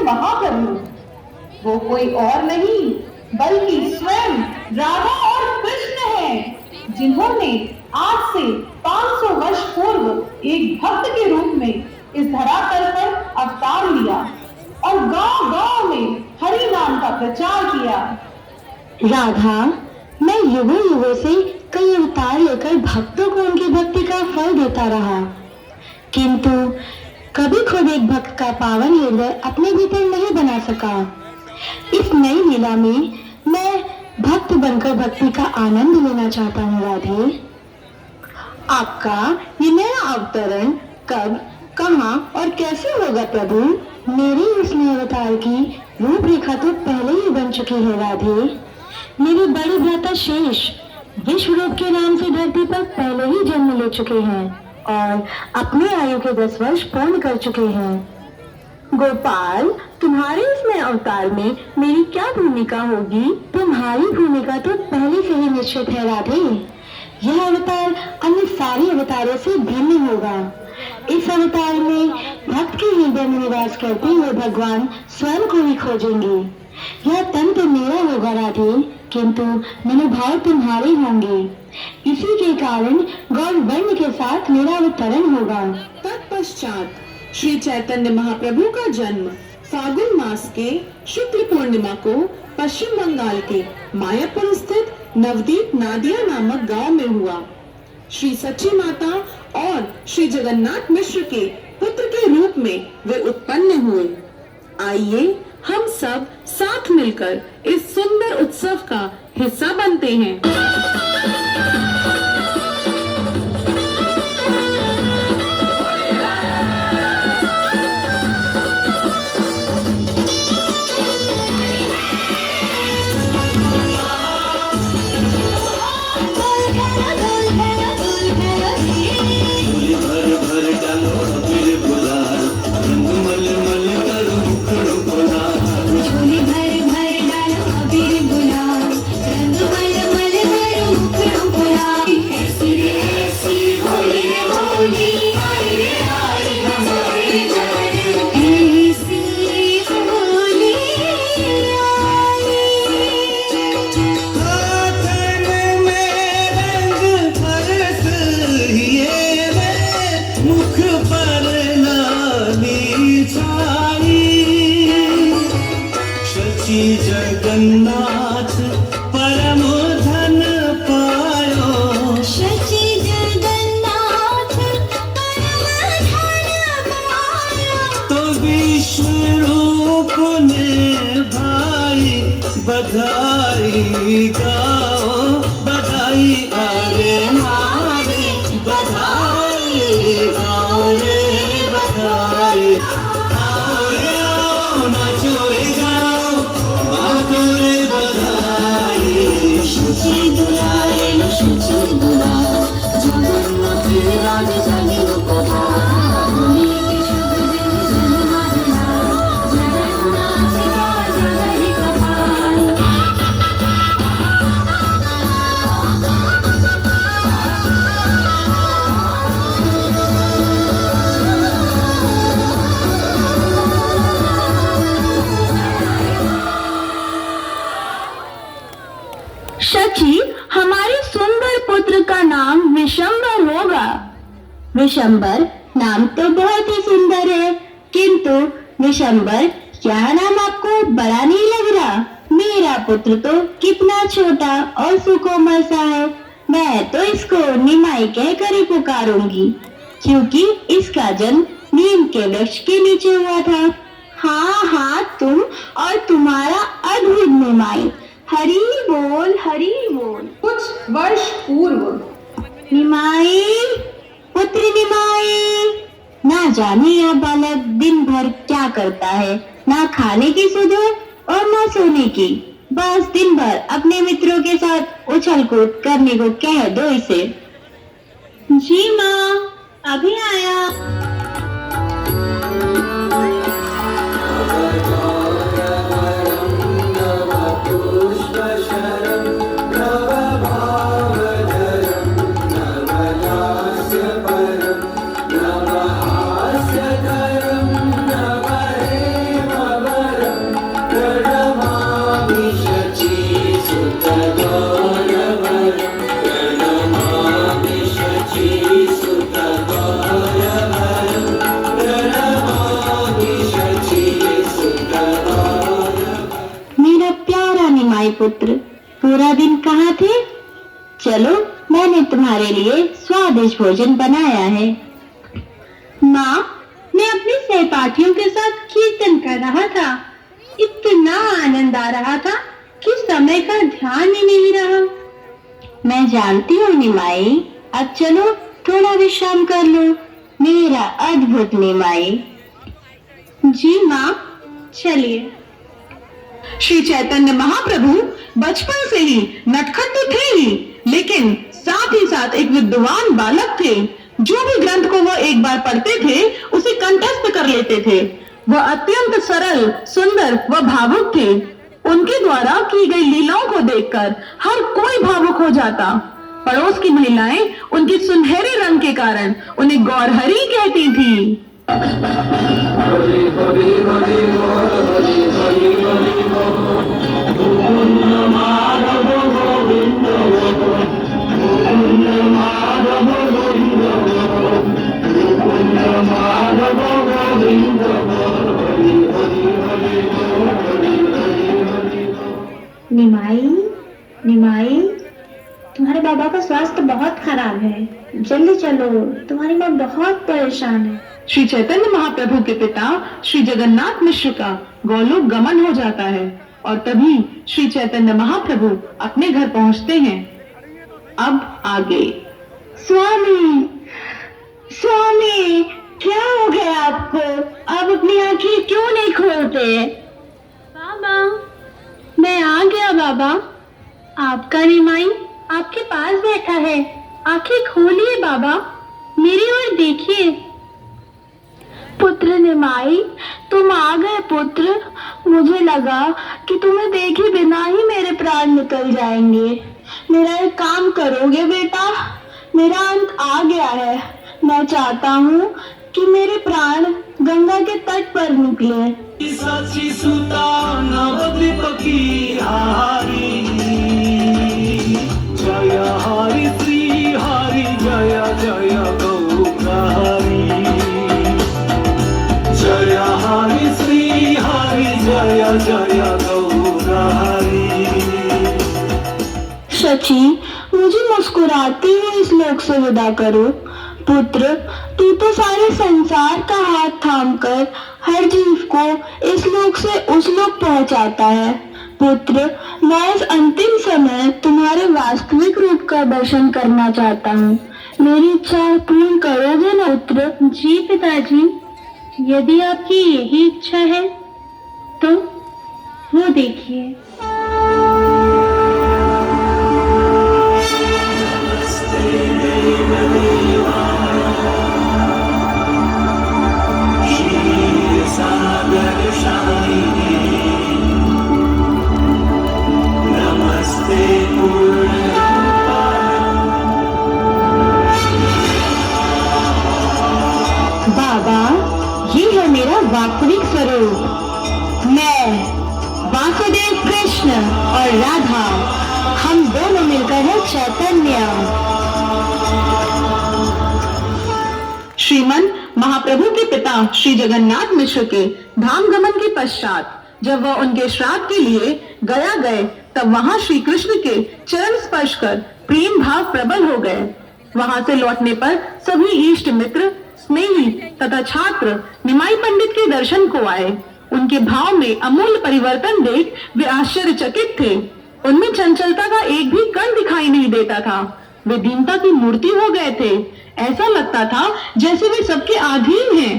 महाप्रभु। वो कोई और नहीं बल्कि स्वयं राधा और कृष्ण हैं, जिन्होंने आज से 500 वर्ष पूर्व एक भक्त के रूप में इस धरातल पर अवतार लिया और गांव-गांव में हरि नाम का प्रचार किया। राधा, मैं युगों युगों से कई अवतार लेकर भक्तों को उनकी भक्ति का फल देता रहा, किंतु कभी खुद एक भक्त का पावन हृदय अपने भीतर नहीं बना सका। इस नई लीला में मैं भक्त बनकर भक्ति का आनंद लेना चाहता हूँ। राधे, आपका ये नया अवतरण कब, कहाँ और कैसे होगा प्रभु? मेरी इस नए अवतार की रूपरेखा तो पहले ही बन चुकी है राधे। मेरे बड़े भ्राता शेष विश्व रूप के नाम से धरती पर पहले ही जन्म ले चुके हैं और अपने आयु के 10 वर्ष पूर्ण कर चुके हैं। गोपाल, तुम्हारे इस नए अवतार में मेरी क्या भूमिका होगी? तुम्हारी भूमिका तो पहले से ही निश्चित है राधे। यह अवतार अन्य सारे अवतारों से भिन्न होगा। इस अवतार में भक्त के हृदय में निवास करते हुए भगवान स्वयं को ही खोजेंगे। यह तन तो मेरा होगा राधे, किंतु मनोभाव तुम्हारे होंगे। इसी के कारण गौर वर्ण के साथ मेरा अवतरण होगा। तत्पश्चात श्री चैतन्य महाप्रभु का जन्म फागुन मास के शुक्ल पूर्णिमा को पश्चिम बंगाल के मायापुर स्थित नवदीप नादिया नामक गांव में हुआ। श्री सच्ची माता और श्री जगन्नाथ मिश्र के पुत्र के रूप में वे उत्पन्न हुए। आइए हम सब साथ मिलकर इस सुंदर उत्सव का हिस्सा बनते हैं। जगन्नाथ परम धन पायो, शचि जगन्नाथ परम धन पायो। तो विश्व रूप ने भाई बधाई गाओ, बधाई आरे मारे, बधाई गाओ रे बधाई। आओ रे आओ नाचो रे गाओ, शुचि दुलारे न शुचि दुला, जगन्नाथ राज जागे कथा, होली के शुभ दिन जन्मदिना, जगन्नाथ का जगहि कथा। शची, हमारे सुंदर पुत्र का नाम विशंबर होगा। विशंबर नाम तो बहुत ही सुंदर है, किंतु विशंबर यह नाम आपको बड़ा नहीं लग रहा? मेरा पुत्र तो कितना छोटा और सुकोमल सा है। मैं तो इसको निमाई कहकर ही पुकारूंगी, क्योंकि इसका जन्म नीम के वृक्ष के नीचे हुआ था। हाँ हाँ, तुम और तुम्हारा अद्भुत निमाई, हरि बोल हरि बोल। कुछ वर्ष पूर्व निमाई, पुत्र निमाई, ना जाने यह बालक दिन भर क्या करता है, ना खाने की सुध और ना सोने की। बस दिन भर अपने मित्रों के साथ उछल कूद करने को कह दो इसे। जी माँ, अभी आया। निमाई पुत्र, पूरा दिन कहाँ थे? चलो, मैंने तुम्हारे लिए स्वादिष्ट भोजन बनाया है। माँ, मैं अपने सहपाठियों के साथ कीर्तन कर रहा था। इतना आनंद आ रहा था कि समय का ध्यान ही नहीं रहा। मैं जानती हूँ निमाई, अब चलो थोड़ा विश्राम कर लो, मेरा अद्भुत निमाई। जी माँ, चलिए। श्री चैतन्य महाप्रभु बचपन से ही नटखट तो थे ही, लेकिन साथ ही साथ एक विद्वान बालक थे। जो भी ग्रंथ को वह एक बार पढ़ते थे उसे कंठस्थ कर लेते थे। वह अत्यंत सरल, सुंदर व भावुक थे। उनके द्वारा की गई लीलाओं को देखकर हर कोई भावुक हो जाता। पड़ोस की महिलाएं उनके सुनहरे रंग के कारण उन्हें गौरहरी कहती थी। निमाई, निमाई, तुम्हारे बाबा का स्वास्थ्य बहुत खराब है, जल्दी चलो, तुम्हारी माँ बहुत परेशान है। श्री चैतन्य महाप्रभु के पिता श्री जगन्नाथ मिश्र का गोलोक गमन हो जाता है और तभी श्री चैतन्य महाप्रभु अपने घर पहुंचते हैं। अब आगे। स्वामी, स्वामी, क्या हो गया आपको? आप अपनी आंखें क्यों नहीं खोलते? बाबा, मैं आ गया बाबा। आपका निमाई आपके पास बैठा है, आंखें खोलिए बाबा, मेरी ओर देखिए। पुत्र निमाई, तुम आ गए पुत्र। मुझे लगा कि तुम्हें देखे बिना ही मेरे प्राण निकल जाएंगे। मेरा एक काम करोगे बेटा? मेरा अंत आ गया है। मैं चाहता हूँ कि मेरे प्राण गंगा के तट पर निकले। साची सुता नवद्वीप की हारी, जय हरि श्री हरि, जय जय गौरहरि, जय हरि श्री हरि, जय जय गौरहरि। शची, मुझे मुस्कुराते हुए इस लोक से विदा करो। पुत्र, तू तो सारे संसार का हाथ थामकर हर जीव को इस लोक से उस लोक पहुंचाता है। पुत्र, मैं इस अंतिम समय तुम्हारे वास्तविक रूप का दर्शन करना चाहता हूँ। मेरी इच्छा पूर्ण करोगे ना पुत्र? जी पिताजी, यदि आपकी यही इच्छा है तो वो देखिए। बाबा, ये है मेरा वास्तविक स्वरूप। मैं वासुदेव कृष्ण और राधा, हम दोनों मिलकर है चैतन्य। श्रीमन महाप्रभु के पिता श्री जगन्नाथ मिश्र के धाम गमन के पश्चात जब वह उनके श्राद्ध के लिए गया गए, तब वहां श्री कृष्ण के चरण स्पर्श कर प्रेम भाव प्रबल हो गए। वहां से लौटने पर सभी इष्ट मित्र, स्नेही तथा छात्र निमाई पंडित के दर्शन को आए। उनके भाव में अमूल्य परिवर्तन देख वे आश्चर्यचकित थे। उनमें चंचलता का एक भी कण दिखाई नहीं देता था। वे दीनता की मूर्ति हो गए थे। ऐसा लगता था जैसे वे सबके अधीन हैं,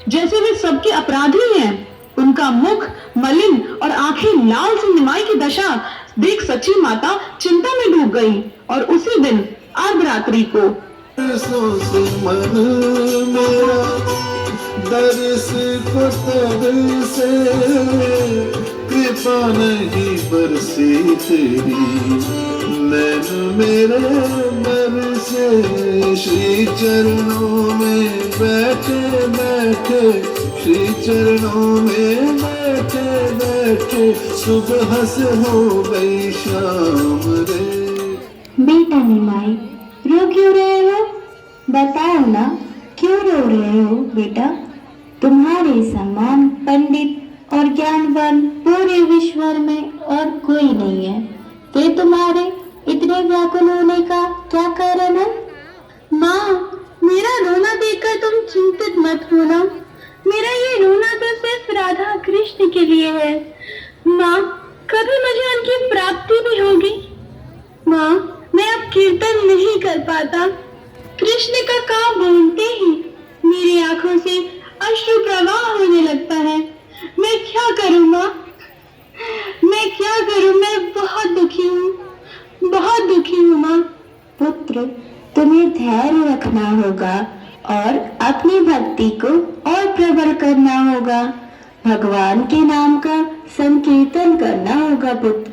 जैसे वे सबके अपराधी हैं। उनका मुख मलिन और आंखें लाल सी निमाई की दशा देख सच्ची माता चिंता में डूब गई और उसी दिन अर्धरात्रि को मन मेरा दर्श को तब से कृपा नहीं बरसी तेरी, नैन मेरे बरसे श्री चरणों में बैठे बैठे, श्री चरणों में बैठे बैठे सुबह से हो गई शाम रे। बेटा निमाई, रो क्यों रहे हो? बताओ ना, क्यों रो रहे हो बेटा? तुम्हारे समान पंडित और ज्ञानवान पूरे विश्व में और कोई नहीं है। फिर तुम्हारे इतने व्याकुल होने का क्या कारण है? माँ, मेरा रोना देखकर तुम चिंतित मत होना। मेरा ये रोना तो सिर्फ राधा कृष्ण के लिए है। माँ, कभी मुझे उनकी प्राप्ति भी होगी। माँ, मैं अब कीर्तन नहीं कर पाता। कृष्ण का काम बोलते ही मेरी आंखों से अश्रु प्रवाह होने लगता है। मैं क्या करूँ माँ, मैं क्या करूँ? मैं बहुत दुखी हूँ, बहुत दुखी हूँ माँ। पुत्र, तुम्हें धैर्य रखना होगा और अपनी भक्ति को और प्रबल करना होगा। भगवान के नाम का संकीर्तन करना होगा पुत्र,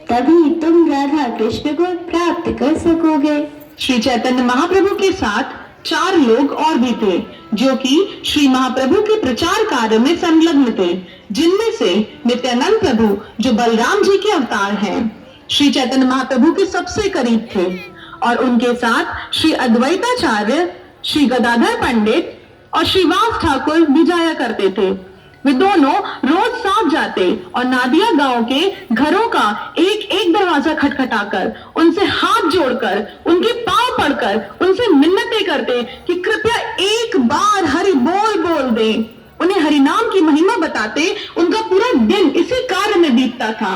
तभी तुम राधा कृष्ण को प्राप्त कर सकोगे। श्री चैतन्य महाप्रभु के साथ 4 लोग और भी थे जो कि श्री महाप्रभु के प्रचार कार्य में संलग्न थे, जिनमें से नित्यानंद प्रभु जो बलराम जी के अवतार हैं, श्री चैतन्य महाप्रभु के सबसे करीब थे, और उनके साथ श्री अद्वैताचार्य, श्री गदाधर पंडित और श्रीवास ठाकुर भी जाया करते थे। वे दोनों रोज साथ जाते और नादिया गांव के घरों का एक एक दरवाजा खटखटाकर, उनसे हाथ जोड़कर, उनके पांव पड़कर उनसे मिन्नतें करते कि कृपया एक बार हरि बोल बोल दें। उन्हें हरि नाम की महिमा बताते उनका पूरा दिन इसी कार्य में बीतता था।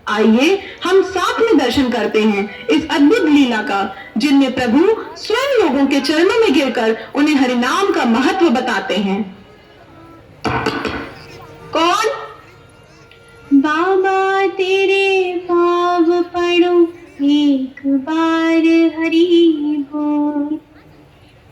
आइए हम साथ में दर्शन करते हैं इस अद्भुत लीला का, जिनमें प्रभु स्वयं लोगों के चरणों में गिरकर उन्हें हरि नाम का महत्व बताते हैं। कौन? बाबा तेरे पाव पड़ो एक बार हरि बोल।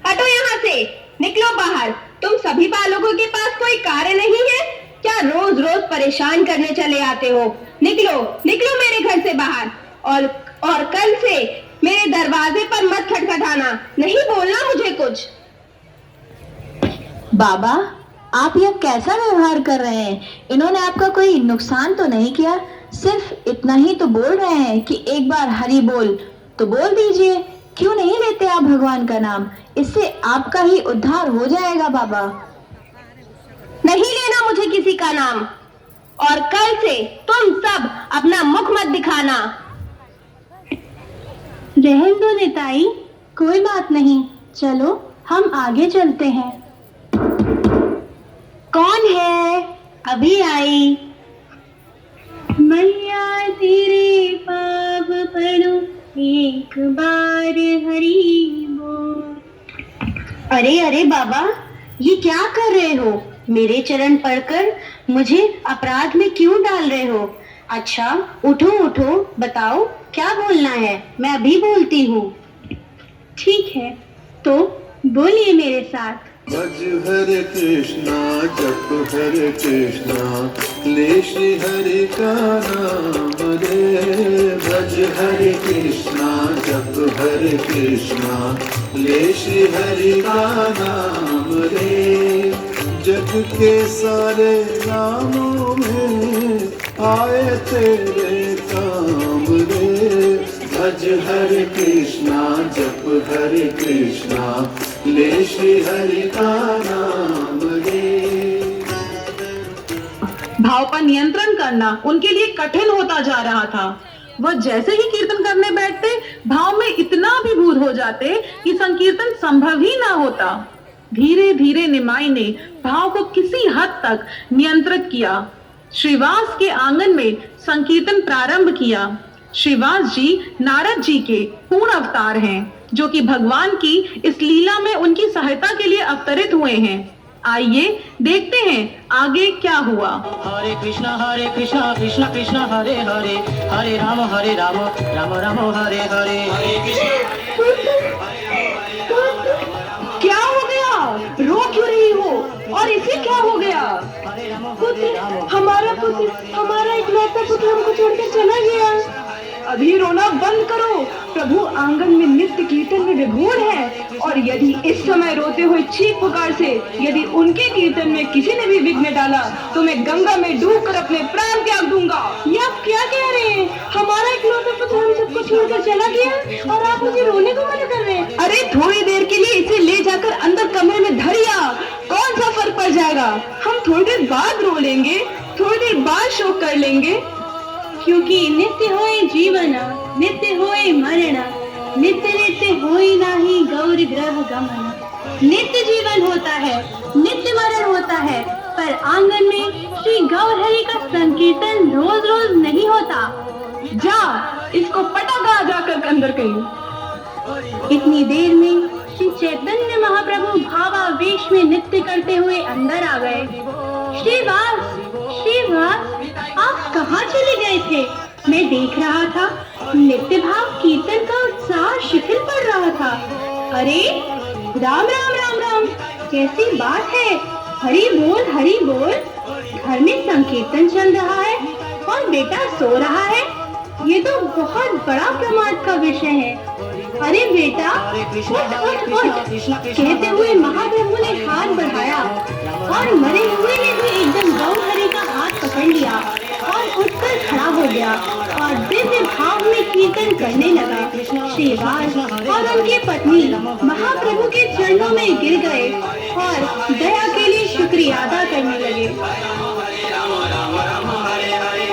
हटो यहाँ से, निकलो बाहर। तुम सभी बालकों के पास कोई कार्य नहीं है क्या? रोज रोज परेशान करने चले आते हो। निकलो, निकलो मेरे घर से बाहर, और कल से मेरे दरवाजे पर मत खटखटाना, नहीं बोलना मुझे कुछ। बाबा, आप यह कैसा व्यवहार कर रहे हैं? इन्होंने आपका कोई नुकसान तो नहीं किया? सिर्फ इतना ही तो बोल रहे हैं कि एक बार हरि बोल तो बोल दीजिए। क्यों नहीं लेते आप भगवान का नाम? इससे आपका ही उद्धार हो जाएगा बाबा। नहीं लेना मुझे किसी का नाम, और कल से तुम सब अपना मुख मत दिखाना। रहने दो निताई, कोई बात नहीं, चलो हम आगे चलते हैं। कौन है? अभी आई। मैया तेरे पाव पड़ो एक बार हरि बोल। अरे अरे बाबा, ये क्या कर रहे हो? मेरे चरण पढ़कर मुझे अपराध में क्यों डाल रहे हो? अच्छा उठो उठो, बताओ क्या बोलना है, मैं अभी बोलती हूँ। ठीक है, तो बोलिए मेरे साथ। भज हरे कृष्णा जप हरे कृष्णा ले श्री हरि का नाम रे। भज हरे कृष्णा जप हरे कृष्णा ले श्री हरि का नाम रे। जग के सारे नामों में आए तेरे काम रे। भज हरे कृष्णा जप हरे कृष्णा ले श्री हरि का नाम रे। भाव पर नियंत्रण करना उनके लिए कठिन होता जा रहा था। वह जैसे ही कीर्तन करने बैठते, भाव में इतना अभिभूत हो जाते कि संकीर्तन संभव ही ना होता। धीरे धीरे निमाई ने भाव को किसी हद तक नियंत्रित किया। श्रीवास के आंगन में संकीर्तन प्रारंभ किया। श्रीवास जी नारद जी के पूर्ण अवतार हैं, जो कि भगवान की इस लीला में उनकी सहायता के लिए अवतरित हुए हैं। आइए देखते हैं आगे क्या हुआ। हरे कृष्णा कृष्णा कृष्णा हरे हरे, हरे राम राम राम हरे हरे। क्या हो गया? रो क्यों रही हो? और इसे क्या हो गया? पुत्र, हमारा पुत्र, हमारा इकलौता पुत्र हमको छोड़कर चला गया। अभी रोना बंद करो। प्रभु आंगन में नित्य कीर्तन में विभोर है, और यदि इस समय रोते हुए चीख पुकार से यदि उनके कीर्तन में किसी ने भी विघ्न डाला तो मैं गंगा में डूबकर अपने प्राण त्याग दूंगा। ये आप क्या कह रहे हैं? हमारा इकलौता पुत्र हम सबको छोड़कर चला गया और आप मुझे रोने को मना कर रहे हैं? अरे थोड़ी देर के लिए इसे ले जाकर अंदर कमरे में धरिया, कौन सा फर्क पड़ जाएगा? हम थोड़ी देर बाद रो लेंगे, थोड़ी देर बाद शोक कर लेंगे। क्योंकि नित्य होए जीवन, नित्य होए मरण, नित्य नित्य होए नाही गौर ग्रह गमन। नित्य जीवन होता है, नित्य मरण होता है, पर आंगन में श्री गौर हरि का संकीर्तन रोज रोज नहीं होता। जा, इसको पटाखा जाकर अंदर कहीं। इतनी देर में श्री चैतन्य महाप्रभु भावावेश में नृत्य करते हुए अंदर आ गए। श्रीवास, श्रीवास, आप कहाँ चले गए थे? मैं देख रहा था, नित्य भाव कीर्तन का उत्साह शिथिल पड़ रहा था। अरे राम राम राम राम, कैसी बात है? हरि बोल, हरि बोल। घर में संकीर्तन चल रहा है और बेटा सो रहा है, ये तो बहुत बड़ा प्रमाद का विषय है। अरे बेटा, उठ उठ उठ, कहते हुए महाप्रभु ने हाथ बढ़ाया और मरे हुए ने भी एकदम गौर हरि का हाथ पकड़ लिया और उठकर खड़ा हो गया और दिव्य भाव में कीर्तन करने लगा। श्रीवास और उनकी पत्नी महाप्रभु के चरणों में गिर गए और दया के लिए शुक्रिया अदा करने लगे।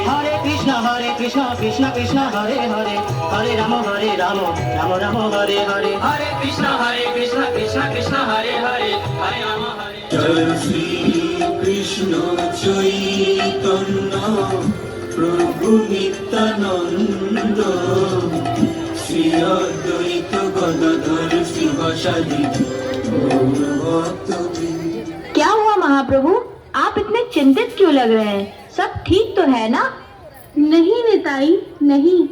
हरे कृष्णा कृष्ण कृष्ण हरे हरे, हरे राम राम राम हरे हरे। हरे कृष्ण कृष्ण कृष्ण हरे हरे, हरे राम हरे। जय श्री कृष्ण चैतन्य प्रभु नित्यानंद, श्री अद्वैत गदाधर शिवासादि गौर भक्तवृंद। क्या हुआ महाप्रभु, आप इतने चिंतित क्यों लग रहे हैं? सब ठीक तो है ना? नहीं निताई, नहीं,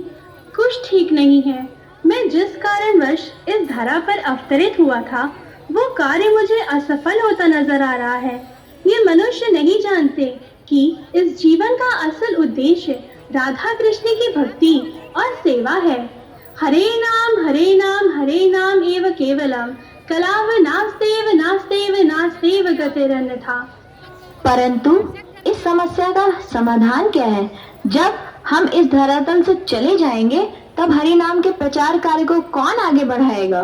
कुछ ठीक नहीं है। मैं जिस कारणवश इस धरा पर अवतरित हुआ था, वो कार्य मुझे असफल होता नजर आ रहा है। ये मनुष्य नहीं जानते कि इस जीवन का असल उद्देश्य राधा कृष्ण की भक्ति और सेवा है। हरे नाम हरे नाम हरे नाम एव केवलम, कलाव नास्तेव नास्तेव नास्तेव गतिरन्यथा। परंतु इस समस्या का समाधान क्या है? जब हम इस धरातल से चले जाएंगे तब हरि नाम के प्रचार कार्य को कौन आगे बढ़ाएगा?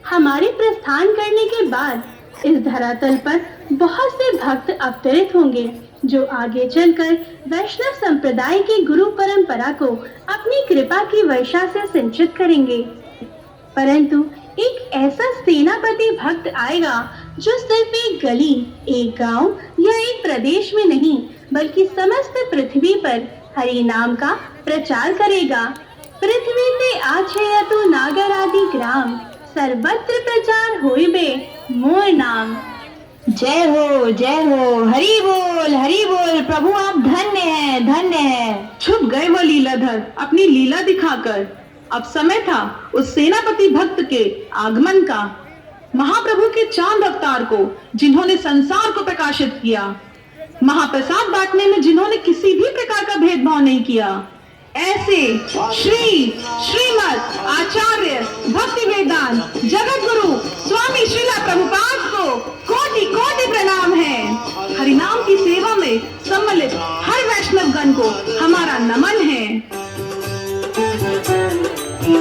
हमारे प्रस्थान करने के बाद इस धरातल पर बहुत से भक्त अवतरित होंगे जो आगे चलकर वैष्णव संप्रदाय की गुरु परंपरा को अपनी कृपा की वर्षा से सिंचित करेंगे। परंतु एक ऐसा सेनापति भक्त आएगा जो सिर्फ एक गली, एक गांव या एक प्रदेश में नहीं बल्कि समस्त पृथ्वी पर हरि नाम का प्रचार करेगा। पृथ्वी ते आछेयतु नागर आदि ग्राम, सर्वत्र प्रचार होइबे मोर नाम। जय हो, हरि बोल। प्रभु आप धन्य हैं, धन्य हैं। छुप गए वो लीलाधर अपनी लीला दिखाकर। अब समय था उस सेनापति भक्त के आगमन का, महाप्रभु के चांद अवतार को जिन्होंने संसार को प्रकाशित किया, महाप्रसाद बांटने में जिन्होंने किसी भी प्रकार का भेदभाव नहीं किया। ऐसे श्रीमद आचार्य भक्ति वेदांत जगत